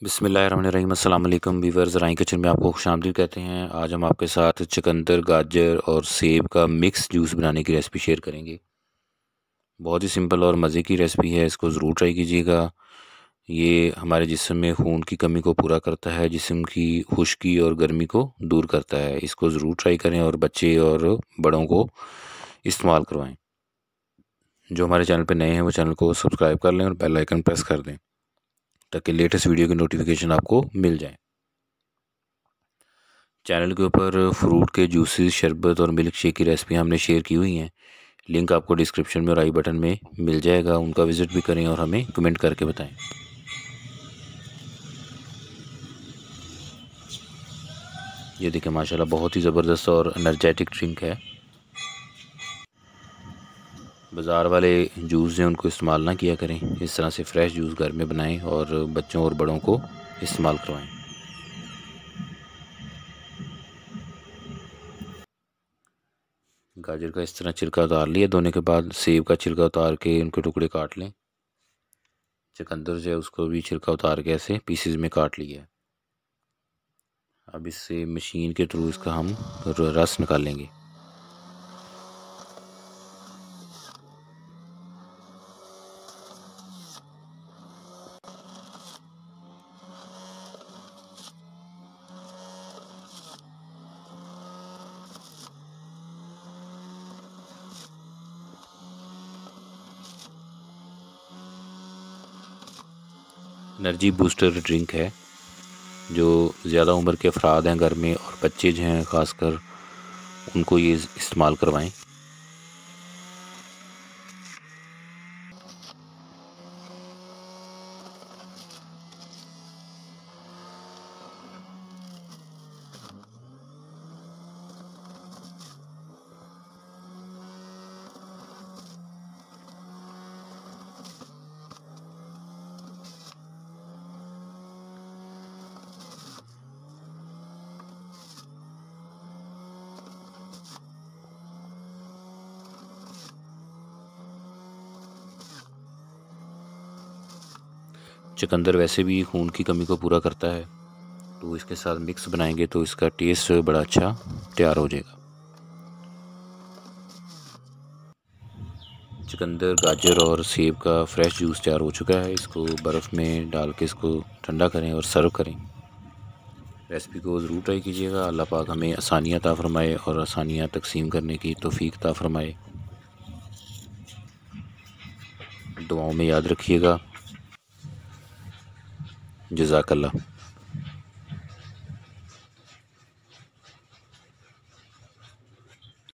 बिस्मिल्लाहिर्रहमानिर्रहीम। अस्सलाम वालेकुम व्यूअर्स, राई किचन में आपको खुशामदीद कहते हैं। आज हम आपके साथ चुकंदर, गाजर और सेब का मिक्स जूस बनाने की रेसिपी शेयर करेंगे। बहुत ही सिंपल और मज़े की रेसिपी है, इसको ज़रूर ट्राई कीजिएगा। ये हमारे जिस्म में खून की कमी को पूरा करता है, जिस्म की खुश्की और गर्मी को दूर करता है। इसको ज़रूर ट्राई करें और बच्चे और बड़ों को इस्तेमाल करवाएँ। जो हमारे चैनल पर नए हैं वो चैनल को सब्सक्राइब कर लें और बेल आइकन प्रेस कर दें ताकि लेटेस्ट वीडियो की नोटिफिकेशन आपको मिल जाए। चैनल के ऊपर फ्रूट के जूसेस, शरबत और मिल्क शेक की रेसिपी हमने शेयर की हुई हैं। लिंक आपको डिस्क्रिप्शन में और आई बटन में मिल जाएगा, उनका विज़िट भी करें और हमें कमेंट करके बताएं। ये देखिए माशाल्लाह बहुत ही ज़बरदस्त और एनर्जेटिक ड्रिंक है। बाज़ार वाले जूस हैं उनको इस्तेमाल ना किया करें, इस तरह से फ़्रेश जूस घर में बनाएं और बच्चों और बड़ों को इस्तेमाल करवाएं। गाजर का इस तरह छिलका उतार लिया, धोने के बाद सेब का छिलका उतार के उनके टुकड़े काट लें। चुकंदर जो है उसको भी छिलका उतार के ऐसे पीसेज में काट लिया है। अब इससे मशीन के थ्रू इसका हम रस निकालेंगे। एनर्जी बूस्टर ड्रिंक है, जो ज़्यादा उम्र के अफराद हैं घर में और बच्चे जो हैं ख़ासकर, उनको ये इस्तेमाल करवाएं। चुकंदर वैसे भी खून की कमी को पूरा करता है, तो इसके साथ मिक्स बनाएंगे तो इसका टेस्ट बड़ा अच्छा तैयार हो जाएगा। चुकंदर, गाजर और सेब का फ्रेश जूस तैयार हो चुका है। इसको बर्फ़ में डाल के इसको ठंडा करें और सर्व करें। रेसिपी को ज़रूर ट्राई कीजिएगा। अल्लाह पाक हमें आसानियाँ अता फ़रमाए और आसानियाँ तक़सीम करने की तौफ़ीक अता फ़रमाए। दुआओं में याद रखिएगा। जज़ाकल्लाह।